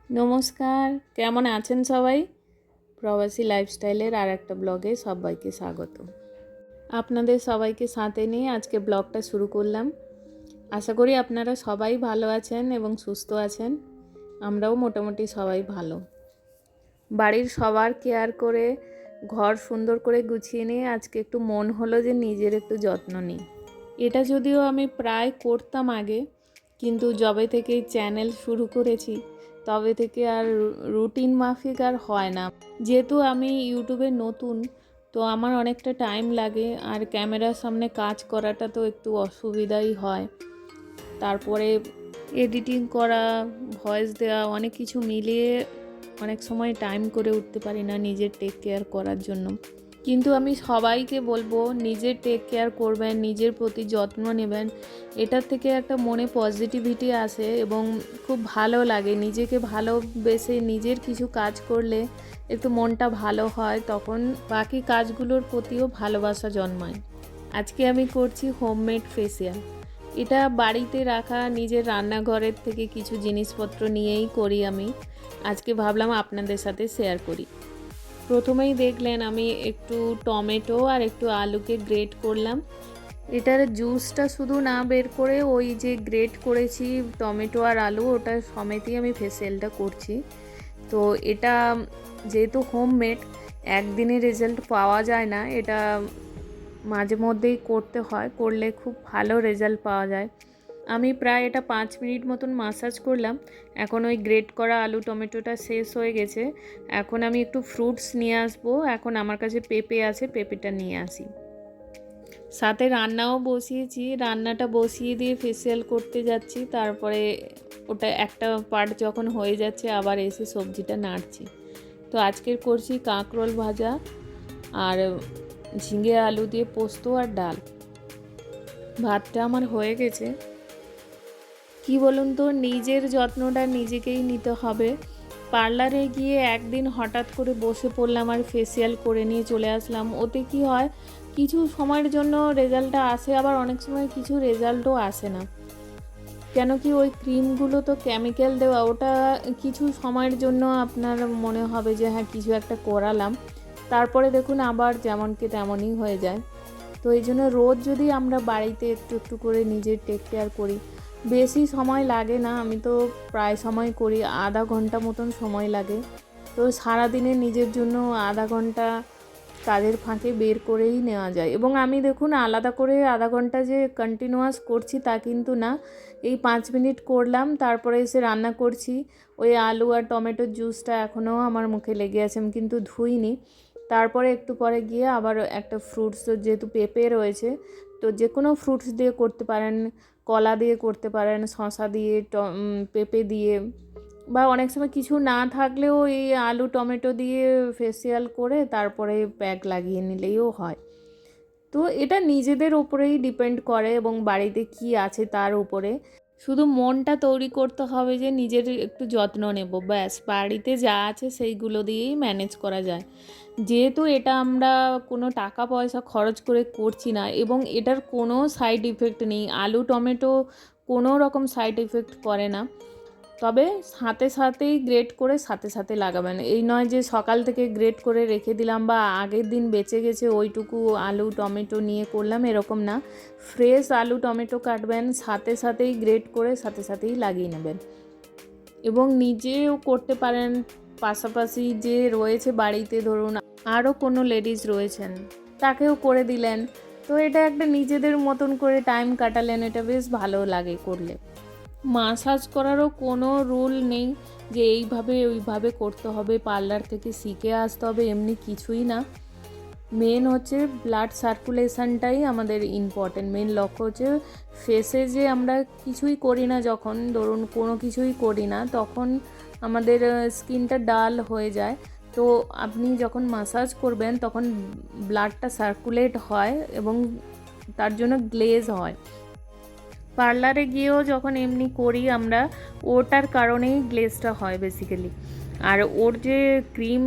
নমস্কার, কেমন আছেন সবাই? প্রবাসী লাইফস্টাইলের আর একটা ব্লগে সবাইকে স্বাগত। আপনাদের সবাইকে সাথে নিয়ে আজকে ব্লগটা শুরু করলাম। আশা করি আপনারা সবাই ভালো আছেন এবং সুস্থ আছেন। আমরাও মোটামুটি সবাই ভালো। বাড়ির সবার কেয়ার করে ঘর সুন্দর করে গুছিয়ে নিয়ে আজকে একটু মন হলো যে নিজের একটু যত্ন নিই। এটা যদিও আমি প্রায় করতাম আগে, কিন্তু যবে থেকে চ্যানেল শুরু করেছি তবে থেকে আর রুটিন মাফিক আর হয় না। যেহেতু আমি ইউটিউবে নতুন, তো আমার অনেকটা টাইম লাগে আর ক্যামেরার সামনে কাজ করাটা তো একটু অসুবিধাই হয়। তারপরে এডিটিং করা, ভয়েস দেওয়া, অনেক কিছু মিলিয়ে অনেক সময় টাইম করে উঠতে পারি না নিজের টেক কেয়ার করার জন্য। কিন্তু আমি সবাইকে বলবো নিজের টেক কেয়ার করবেন, নিজের প্রতি যত্ন নেবেন। এটার থেকে একটা মনে পজিটিভিটি আসে এবং খুব ভালো লাগে। নিজেকে ভালোবেসে নিজের কিছু কাজ করলে একটু মনটা ভালো হয়, তখন বাকি কাজগুলোর প্রতিও ভালোবাসা জন্মায়। আজকে আমি করছি হোমমেড ফেসিয়াল। এটা বাড়িতে রাখা নিজের রান্নাঘরের থেকে কিছু জিনিসপত্র নিয়েই করি আমি। আজকে ভাবলাম আপনাদের সাথে শেয়ার করি। প্রথমেই দেখলেন আমি একটু টমেটো আর একটু আলুকে গ্রেট করলাম। এটার জুসটা শুধু না বের করে ওই যে গ্রেট করেছি টমেটো আর আলু, ওটা সমেতই আমি ফেসিয়ালটা করছি। তো এটা যেহেতু হোমমেড, একদিনে রেজাল্ট পাওয়া যায় না, এটা মাঝে মধ্যেই করতে হয়, করলে খুব ভালো রেজাল্ট পাওয়া যায়। আমি প্রায় এটা 5 মিনিট মতন মাসাজ করলাম। এখন ওই গ্রেট করা আলু টমেটোটা শেষ হয়ে গেছে। এখন আমি একটু ফ্রুটস নিয়ে আসবো। এখন আমার কাছে পেঁপে আছে, পেঁপেটা নিয়ে আসি। সাথে রান্নাও বসিয়েছি, রান্নাটা বসিয়ে দিয়ে ফেসিয়াল করতে যাচ্ছি। তারপরে ওটা একটা পার্ট যখন হয়ে যাচ্ছে আবার এসে সবজিটা নাড়ছি। তো আজকের করছি কাঁকরোল ভাজা আর ঝিঙে আলু দিয়ে পোস্ত আর ডাল। ভাতটা আমার হয়ে গেছে। কি বলুন তো, নিজের যত্নটা নিজেকেই নিতে হবে। পার্লারে গিয়ে একদিন হঠাৎ করে বসে পড়লাম আর ফেসিয়াল করে নিয়ে চলে আসলাম। ওতে কি হয়, কিছু সময়ের জন্য রেজাল্টটা আসে, আবার অনেক সময় কিছু রেজাল্টও আসে না। কেন কি ওই ক্রিমগুলো তো কেমিক্যাল দেওয়া, ওটা কিছু সময়ের জন্য আপনার মনে হবে যে হ্যাঁ কিছু একটা করালাম, তারপরে দেখুন আবার যেমনকে তেমনই হয়ে যায়। তো এই জন্য রোজ যদি আমরা বাড়িতে একটু একটু করে নিজের টেক কেয়ার করি, বেশি সময় লাগে না। আমি তো প্রায় সময় করি, আধা ঘন্টা মতন সময় লাগে। তো সারাদিনে নিজের জন্য আধা ঘন্টা কাজের ফাঁকে বের করেই নেওয়া যায়। এবং আমি দেখুন আলাদা করে আধা ঘন্টা যে কন্টিনিউয়াস করছি তা কিন্তু না। এই 5 মিনিট করলাম, তারপরে এসে রান্না করছি। ওই আলু আর টমেটোর জুসটা এখনও আমার মুখে লেগে আছে, আমি কিন্তু ধুইনি। তারপরে একটু পরে গিয়ে আবার একটা ফ্রুটস, যেহেতু পেঁপে রয়েছে, তো যে কোনো ফ্রুটস দিয়ে করতে পারেন, কলা দিয়ে করতে পারেন, শসা দিয়ে, পেঁপে দিয়ে, বা অনেক সময় কিছু না থাকলেও এই আলু টমেটো দিয়ে ফেসিয়াল করে তারপরে প্যাক লাগিয়ে নিলেও হয়। তো এটা নিজেদের ওপরেই ডিপেন্ড করে এবং বাড়িতে কি আছে তার উপরে। শুধু মনটা তৈরি করতে হবে যে নিজের একটু যত্ন নেব, ব্যাস বাড়িতে যা আছে সেইগুলো দিয়েই ম্যানেজ করা যায়। যেহেতু এটা আমরা কোনো টাকা পয়সা খরচ করে করছি না এবং এটার কোনো সাইড ইফেক্ট নেই, আলু টমেটো কোনো রকম সাইড ইফেক্ট করে না। তবে সাথে সাথেই গ্রেট করে সাথে সাথে লাগাবেন। এই নয় যে সকাল থেকে গ্রেট করে রেখে দিলাম বা আগের দিন বেঁচে গেছে ওইটুকু আলু টমেটো নিয়ে করলাম, এরকম না। ফ্রেশ আলু টমেটো কাটবেন, সাথে সাথেই গ্রেট করে সাথে সাথেই লাগিয়ে নেবেন। এবং নিজেও করতে পারেন, পাশাপাশি যে রয়েছে বাড়িতে, ধরুন আরও কোনো লেডিস রয়েছেন তাকেও করে দিলেন। তো এটা একটা নিজেদের মতন করে টাইম কাটালেন, এটা বেশ ভালো লাগে করলে। মাসাজ করারও কোনো রুল নেই যে এইভাবে ওইভাবে করতে হবে, পার্লার থেকে শিখে আসতে হবে, এমনি কিছুই না। মেন হচ্ছে ব্লাড সার্কুলেশনটাই আমাদের ইম্পর্টেন্ট। মেন লক্ষ্য হচ্ছে ফেসে যে আমরা কিছুই করি না, যখন ধরুন কোনো কিছুই করি না তখন আমাদের স্কিনটা ডাল হয়ে যায়। তো আপনি যখন মাসাজ করবেন তখন ব্লাডটা সার্কুলেট হয় এবং তার জন্য গ্লেজ হয়। পার্লারে গিয়েও যখন এমনি করি আমরা, ওটার কারণেই গ্লেজটা হয় বেসিক্যালি। আর ওর যে ক্রিম,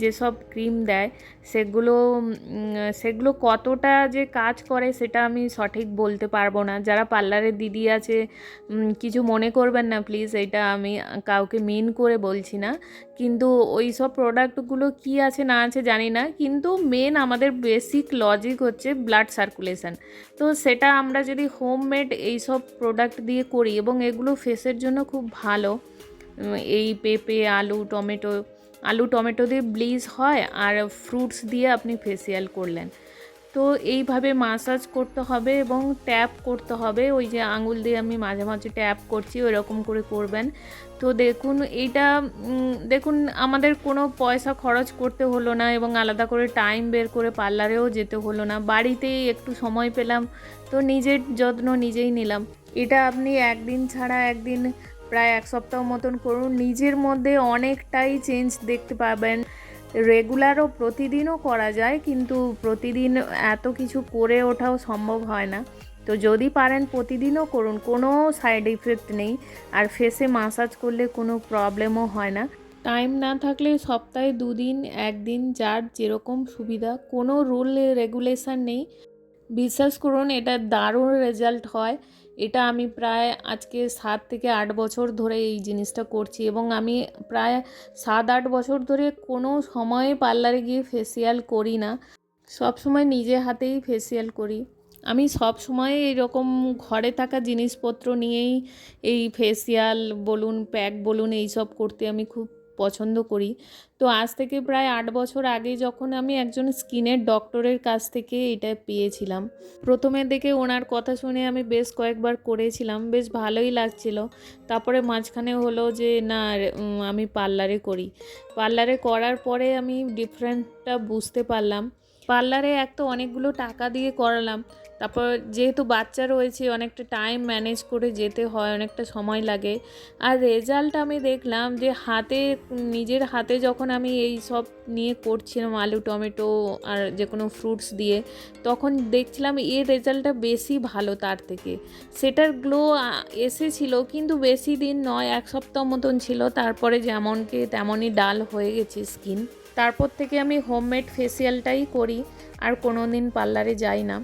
যেসব ক্রিম দেয় সেগুলো কতটা যে কাজ করে সেটা আমি সঠিক বলতে পারবো না। যারা পার্লারের দিদি আছে কিছু মনে করবেন না প্লিজ, এটা আমি কাউকে মিন করে বলছি না, কিন্তু ওই সব প্রোডাক্টগুলো কি আছে না আছে জানি না, কিন্তু মেন আমাদের বেসিক লজিক হচ্ছে ব্লাড সার্কুলেশন। তো সেটা আমরা যদি হোমমেড এইসব প্রোডাক্ট দিয়ে করি, এবং এগুলো ফেসের জন্য খুব ভালো। এই পেঁপে, আলু টমেটো দিয়ে ব্লিচ হয়, আর ফ্রুটস দিয়ে আপনি ফেসিয়াল করলেন। তো এইভাবে মাসাজ করতে হবে এবং ট্যাপ করতে হবে, ওই যে আঙুল দিয়ে আমি মাঝে মাঝে ট্যাপ করছি ওই রকম করে করবেন। তো দেখুন এইটা দেখুন আমাদের কোনো পয়সা খরচ করতে হলো না, এবং আলাদা করে টাইম বের করে পার্লারেও যেতে হলো না, বাড়িতেই একটু সময় পেলাম, তো নিজের যত্ন নিজেই নিলাম। এটা আপনি একদিন ছাড়া একদিন প্রায় এক সপ্তাহ মতন করুন, নিজের মধ্যে অনেকটাই চেঞ্জ দেখতে পাবেন। রেগুলারও প্রতিদিনও করা যায়, কিন্তু প্রতিদিন এত কিছু করে ওঠাও সম্ভব হয় না। তো যদি পারেন প্রতিদিনও করুন, কোনো সাইড ইফেক্ট নেই, আর ফেসে মাসাজ করলে কোনো প্রবলেমও হয় না। টাইম না থাকলে সপ্তাহে 2 দিন, 1 দিন, যার যেরকম সুবিধা, কোনো রুল রেগুলেশন নেই। বিশ্বাস করুন এটা দারুণ রেজাল্ট হয়। এটা আমি প্রায় আজকে 7 থেকে 8 বছর ধরে এই জিনিসটা করছি, এবং আমি প্রায় 7-8 বছর ধরে কোনো সময়ে পার্লারে গিয়ে ফেসিয়াল করি না, সব সময় নিজে হাতেই ফেসিয়াল করি। আমি সব সময় এরকম ঘরে থাকা জিনিসপত্র নিয়েই এই ফেসিয়াল বলুন, প্যাক বলুন, এইসব করতে আমি খুব পছন্দ করি। তো আজ থেকে প্রায় 8 বছর আগে যখন আমি একজন স্কিনের ডক্টরের কাছ থেকে এটা পেয়েছিলাম, প্রথমে দেখে ওনার কথা শুনে আমি বেশ কয়েকবার করেছিলাম, বেশ ভালোই লাগছিল। তারপরে মাঝখানে হলো যে না, আমি পার্লারে করি। পার্লারে করার পরে আমি ডিফারেন্টটা বুঝতে পারলাম। পার্লারে এক তো অনেকগুলো টাকা দিয়ে করালাম, তারপর যেহেতু বাচ্চা রয়েছে অনেকটা টাইম ম্যানেজ করে যেতে হয়, অনেকটা সময় লাগে। আর রেজাল্ট আমি দেখলাম যে নিজের হাতে যখন আমি এই সব নিয়ে করছিলাম, আলু টমেটো আর যে কোনো ফ্রুটস দিয়ে, তখন দেখছিলাম এর রেজাল্টটা বেশি ভালো তার থেকে। সেটার গ্লো এসেছিল, কিন্তু বেশি দিন নয়, 1 সপ্তাহ মতন ছিল, তারপরে যেমনকে তেমনই ডাল হয়ে গেছে স্কিন। তারপর থেকে আমি হোমমেড ফেসিয়ালটাই করি, আর কোনো দিন পার্লারে যাই না।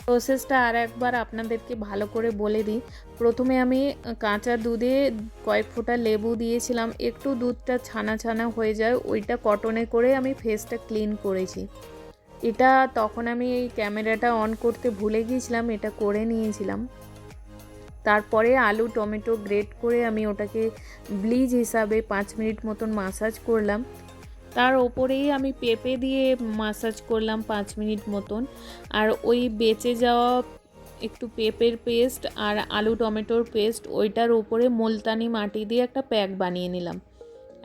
প্রসেসটা আর একবার আপনাদেরকে ভালো করে বলে দিই। প্রথমে আমি কাঁচা দুধে কয়েক ফোঁটা লেবু দিয়েছিলাম, একটু দুধটা ছানা ছানা হয়ে যায়, ওইটা কটনে করে আমি ফেসটা ক্লিন করেছি। এটা তখন আমি এই ক্যামেরাটা অন করতে ভুলে গিয়েছিলাম, এটা করে নিয়েছিলাম। তারপরে আলু টমেটো গ্রেট করে আমি ওটাকে ব্লিচ হিসাবে 5 মিনিট মতন মাসাজ করলাম। তার ওপরেই আমি পেঁপে দিয়ে মাসাজ করলাম 5 মিনিট মতন, আর ওই বেঁচে যাওয়া একটু পেঁপের পেস্ট আর আলু টমেটোর পেস্ট, ওইটার ওপরে মুলতানি মাটি দিয়ে একটা প্যাক বানিয়ে নিলাম।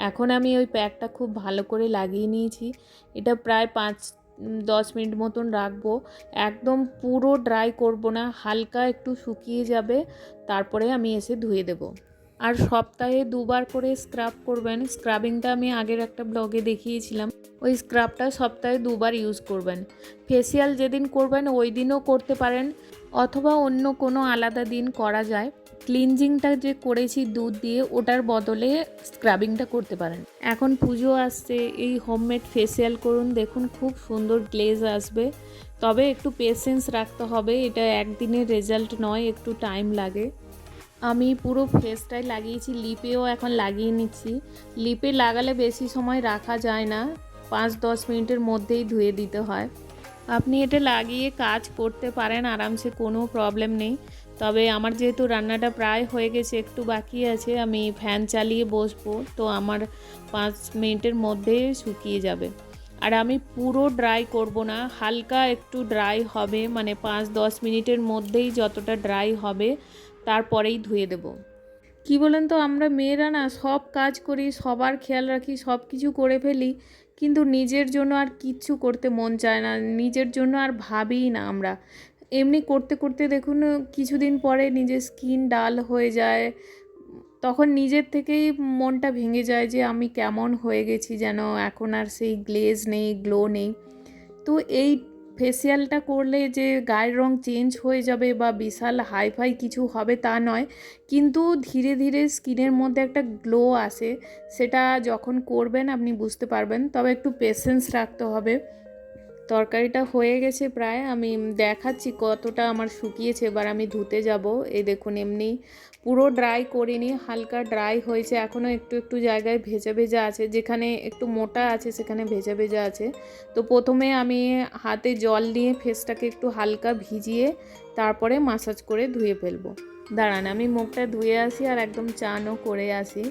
এখন আমি ওই প্যাকটা খুব ভালো করে লাগিয়ে নিয়েছি। এটা প্রায় 5-10 মিনিট মতন রাখবো, একদম পুরো ড্রাই করব না, হালকা একটু শুকিয়ে যাবে, তারপরে আমি এসে ধুয়ে দেবো। আর সপ্তাহে 2 বার করে স্ক্রাব করবেন। স্ক্রাবিংটা আমি আগের একটা ব্লগে দেখিয়েছিলাম, ওই স্ক্রাবটা সপ্তাহে 2 বার ইউজ করবেন। ফেসিয়াল যেদিন করবেন ওই দিনও করতে পারেন, অথবা অন্য কোনো আলাদা দিন করা যায়। ক্লিনজিংটা যে করেছি দুধ দিয়ে, ওটার বদলে স্ক্রাবিংটা করতে পারেন। এখন পুজো আসছে, এই হোমমেড ফেসিয়াল করুন, দেখুন খুব সুন্দর গ্লেজ আসবে। তবে একটু পেশেন্স রাখতে হবে, এটা একদিনের রেজাল্ট নয়, একটু টাইম লাগে। আমি পুরো ফেসটাই লাগিয়েছি, লিপেও এখন লাগিয়ে নিচ্ছি। লিপে লাগালে বেশি সময় রাখা যায় না, 5-10 মিনিটের মধ্যেই ধুয়ে দিতে হয়। আপনি এটা লাগিয়ে কাজ করতে পারেন আরামসে, কোনো প্রবলেম নেই। তবে আমার যেহেতু রান্নাটা প্রায় হয়ে গেছে, একটু বাকি আছে, আমি ফ্যান চালিয়ে বসবো, তো আমার 5 মিনিটের মধ্যে শুকিয়ে যাবে। আর আমি পুরো ড্রাই করব না, হালকা একটু ড্রাই হবে, মানে 5-10 মিনিটের মধ্যেই যতটা ড্রাই হবে তারপরেই ধুয়ে দেব। কি বলেন তো, আমরা মেয়েরা না সব কাজ করি, সবার খেয়াল রাখি, সব কিছু করে ফেলি, কিন্তু নিজের জন্য আর কিচ্ছু করতে মন চায় না, নিজের জন্য আর ভাবিই না আমরা। এমনি করতে করতে দেখুন কিছুদিন পরে নিজের স্কিন ডাল হয়ে যায়, তখন নিজের থেকেই মনটা ভেঙে যায় যে আমি কেমন হয়ে গেছি, যেন এখন আর সেই গ্লেজ নেই, গ্লো নেই। তো এই ফেসিয়ালটা করলে যে গায়ের রং চেঞ্জ হয়ে যাবে বা বিশাল হাইফাই কিছু হবে তা নয়, কিন্তু ধীরে ধীরে স্কিনের মধ্যে একটা গ্লো আসে, সেটা যখন করবেন আপনি বুঝতে পারবেন। তবে একটু পেশেন্স রাখতে হবে। তরকারিটা হয়ে গেছে প্রায়, আমি দেখাচ্ছি কতটা আমার শুকিয়েছে। এবার আমি ধুতে যাব। এই দেখুন, এমনি পুরো ড্রাই করিনি, হালকা ড্রাই হয়েছে, এখনও একটু একটু জায়গায় ভেজা ভেজা আছে, যেখানে একটু মোটা আছে সেখানে ভেজা ভেজা আছে। তো প্রথমে আমি হাতে জল নিয়ে ফেসটাকে একটু হালকা ভিজিয়ে তারপরে মাসাজ করে ধুয়ে ফেলবো। দাঁড়ান, আমি মুখটা ধুয়ে আসি আর একদম চানও করে আসি।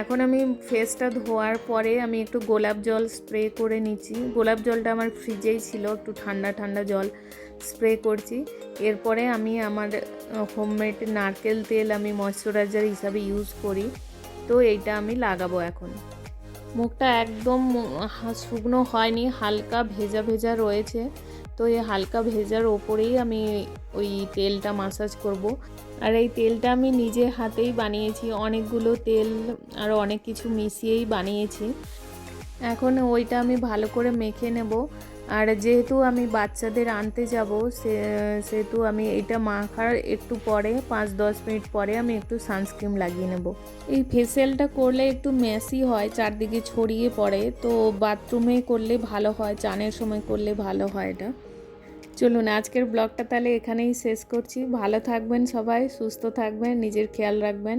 এখন আমি ফেসটা ধোয়ার পরে আমি একটু গোলাপ জল স্প্রে করে নিচ্ছি। গোলাপ জলটা আমার ফ্রিজেই ছিল, একটু ঠান্ডা ঠান্ডা জল স্প্রে করছি। এরপরে আমি আমার হোমমেড নারকেল তেল আমি ময়শ্চারাইজার হিসাবে ইউজ করি, তো এইটা আমি লাগাবো এখন। মুখটা একদম শুকনো হয়নি, হালকা ভেজা ভেজা রয়েছে। তো এই হালকা ভেজার ওপরেই আমি ওই তেলটা মাসাজ করব। আর এই তেলটা আমি নিজে হাতেই বানিয়েছি, অনেকগুলো তেল আর অনেক কিছু মিশিয়েই বানিয়েছি। এখন ওইটা আমি ভালো করে মেখে নেব। আর যেহেতু আমি বাচ্চাদের আনতে যাব, সেহেতু আমি এটা মাখার একটু পরে 5-10 মিনিট পরে আমি একটু সানস্ক্রিন লাগিয়ে নেব। এই ফেসিয়ালটা করলে একটু মেসি হয়, চারদিকে ছড়িয়ে পড়ে, তো বাথরুমে করলে ভালো হয়, চানের সময় করলে ভালো হয় এটা। চলুন আজকের ব্লগটা তাহলে এখানেই শেষ করছি। ভালো থাকবেন সবাই, সুস্থ থাকবেন, নিজের খেয়াল রাখবেন।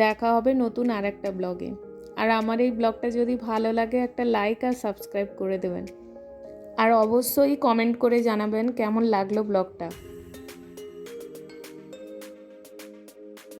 দেখা হবে নতুন আর একটা ব্লগে। আর আমার এই ব্লগটা যদি ভালো লাগে একটা লাইক আর সাবস্ক্রাইব করে দেবেন। আর অবশ্যই কমেন্ট করে জানাবেন কেমন লাগলো ব্লগটা।